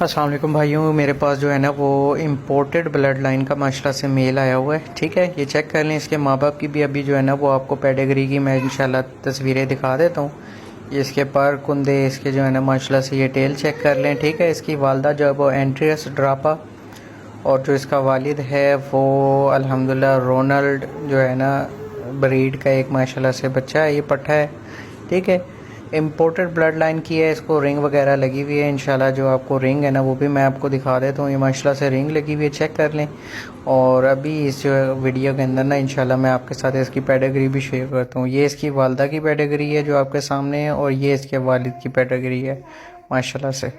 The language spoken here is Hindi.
अस्सलाम वालेकुम भाइयों, मेरे पास जो है ना वो इम्पोर्टेड ब्लड लाइन का माशाल्लाह से मेल आया हुआ है। ठीक है, ये चेक कर लें। इसके माँ बाप की भी अभी जो है ना वो आपको पेडिग्री की मैं इंशाल्लाह तस्वीरें दिखा देता हूँ। ये इसके पर कुंदे, इसके जो है ना माशाल्लाह से ये टेल चेक कर लें। ठीक है, इसकी वालदा जो है वो एंट्रियस ड्रापा, और जो इसका वालिद है वो अल्हम्दुलिल्लाह रोनाल्ड जो है ना ब्रीड का एक माशाल्लाह से बच्चा है, ये पट्ठा है। ठीक है, इम्पोर्टेड ब्लड लाइन की है, इसको रिंग वगैरह लगी हुई है। इंशाल्लाह जो आपको रिंग है ना वो भी मैं आपको दिखा देता हूँ। ये माशाल्लाह से रिंग लगी हुई है, चेक कर लें। और अभी इस जो वीडियो के अंदर ना इंशाल्लाह मैं आपके साथ इसकी पेडिग्री भी शेयर करता हूँ। ये इसकी वालदा की पेडिग्री है जो आपके सामने है, और ये इसके वालिद की पेडिग्री है माशाल्लाह से।